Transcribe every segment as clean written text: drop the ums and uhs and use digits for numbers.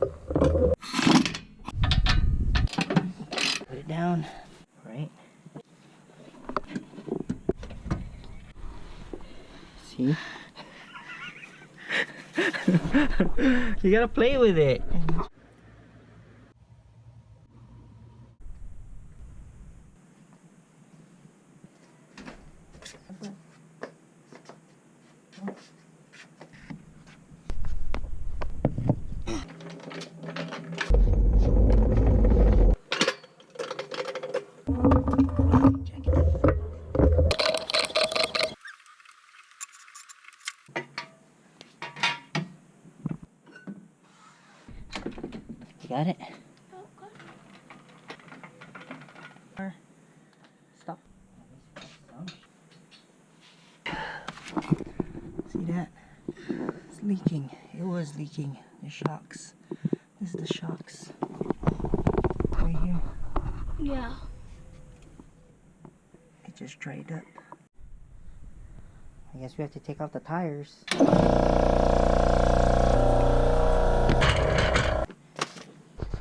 Put it down, right? See? You gotta play with it. Got it? Stop. See that? It's leaking. It was leaking. The shocks. This is the shocks. Right here. Yeah. It just dried up. I guess we have to take off the tires.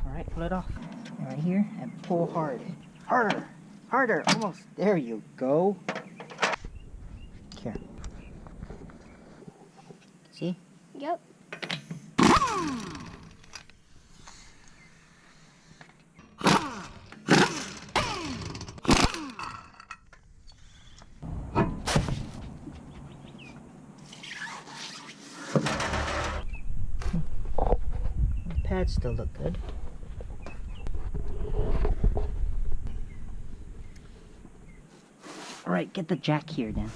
Alright, pull it off. And right here, and pull hard. Harder! Harder! Almost. There you go. Here. See? Yep. The pads still look good. Alright, get the jack here then.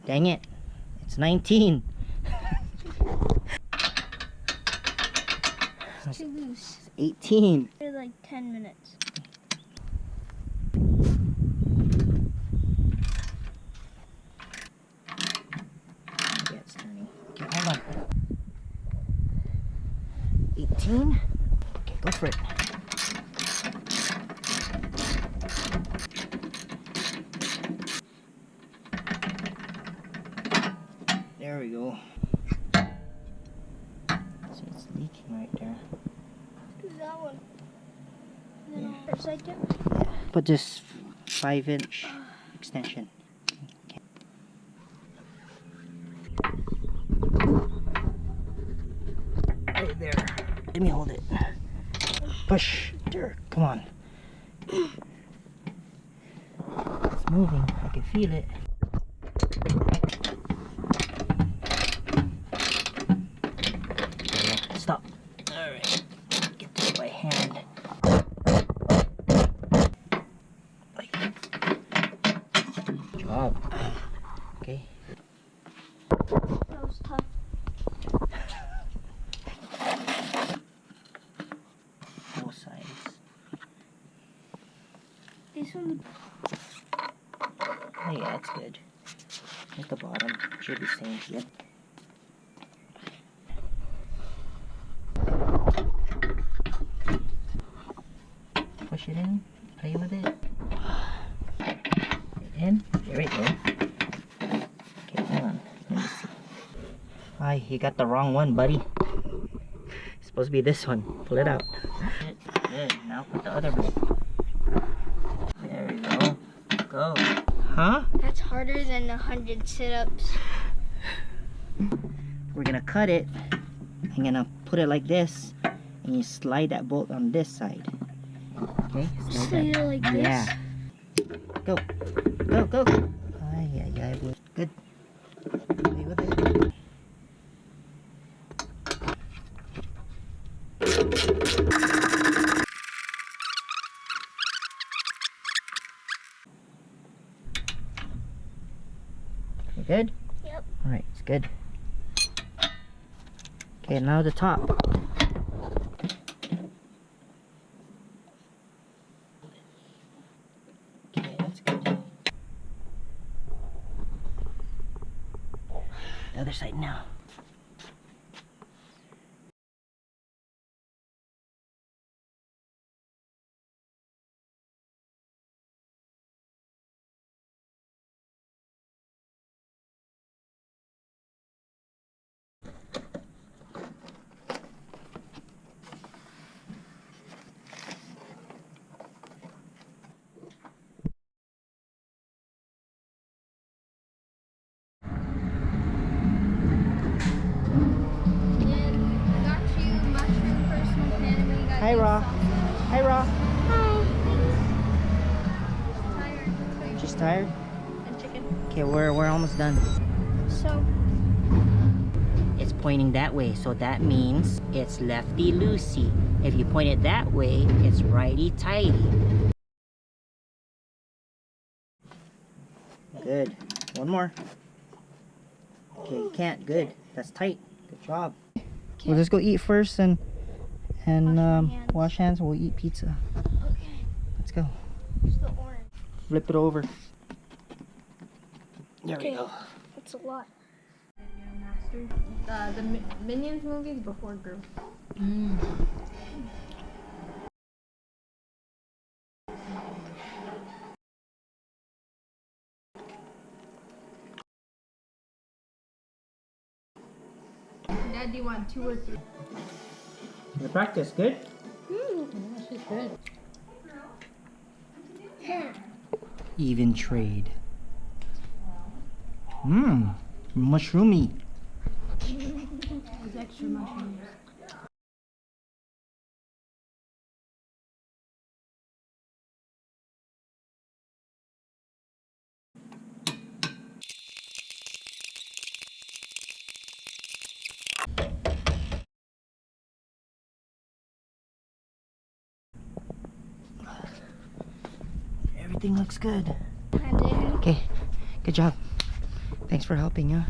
Dang it, it's 19. It's too loose. It's 18. For like 10 minutes. Yeah, it's turning. Okay, hold on. 18. Okay, go for it. There we go. See, it's leaking right there. That one. Yeah. First I do. Yeah. Put this 5-inch extension. Okay. Right there. Let me hold it. Push. There. Come on. It's moving. I can feel it. Stop. Alright. Get this by hand. Good job. Okay. That was tough. Both sides. This one. Oh yeah, that's good. At the bottom. Should be same. Yep. Push it in, play with it. In, there we go. Okay, hold on. Let me see. Hi, you got the wrong one, buddy. It's supposed to be this one. Pull it out. Good, good. Now put the other one. There we go. Go. Huh? That's harder than 100 sit-ups. We're gonna cut it. I'm gonna put it like this, and you slide that bolt on this side. Okay, Slide it like this? Yeah. Go. Go, go. Ay, ay, ay. Good. Play with it. You good? Yep. Alright, it's good. Okay, now the top. Okay, that's good. The other side now. Hi, Ra. Hi, Ra. Tired. She's tired? And chicken. Okay, we're almost done. So, It's pointing that way, so that means it's lefty-loosey. If you point it that way, it's righty-tighty. Good. One more. Okay, you can't. Good. That's tight. Good job. We'll just go eat first and wash hands. We'll eat pizza. okay. Let's go. It's the orange. Flip it over. There we Okay. go. It's a lot. The Minions movies before Group. Dad, do you want 2 or 3? The practice, good? She's good. Even trade. Mushroomy. There's extra mushrooms. Everything looks good. And then, Okay, good job. Thanks for helping, huh?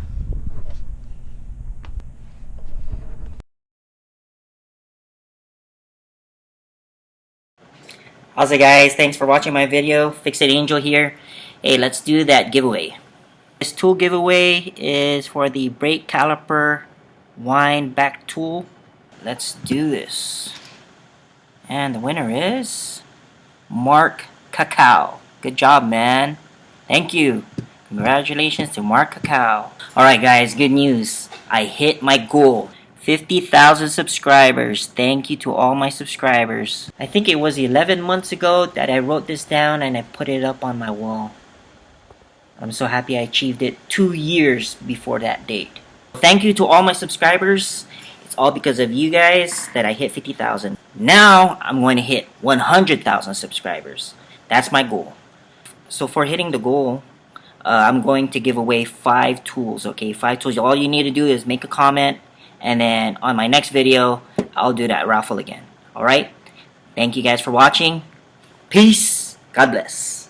How's it, guys? Thanks for watching my video. Fix It Angel here. Hey, let's do that giveaway. This tool giveaway is for the brake caliper wind back tool. Let's do this. And the winner is Mark Cacao. Good job, man. Thank you. Congratulations to Mark Cacao. Alright, guys, good news. I hit my goal. 50,000 subscribers. Thank you to all my subscribers. I think it was 11 months ago that I wrote this down and I put it up on my wall. I'm so happy I achieved it 2 years before that date. Thank you to all my subscribers. It's all because of you guys that I hit 50,000. Now, I'm going to hit 100,000 subscribers. That's my goal. So for hitting the goal, I'm going to give away 5 tools, okay? 5 tools. All you need to do is make a comment, and then on my next video, I'll do that raffle again. Alright? Thank you guys for watching. Peace. God bless.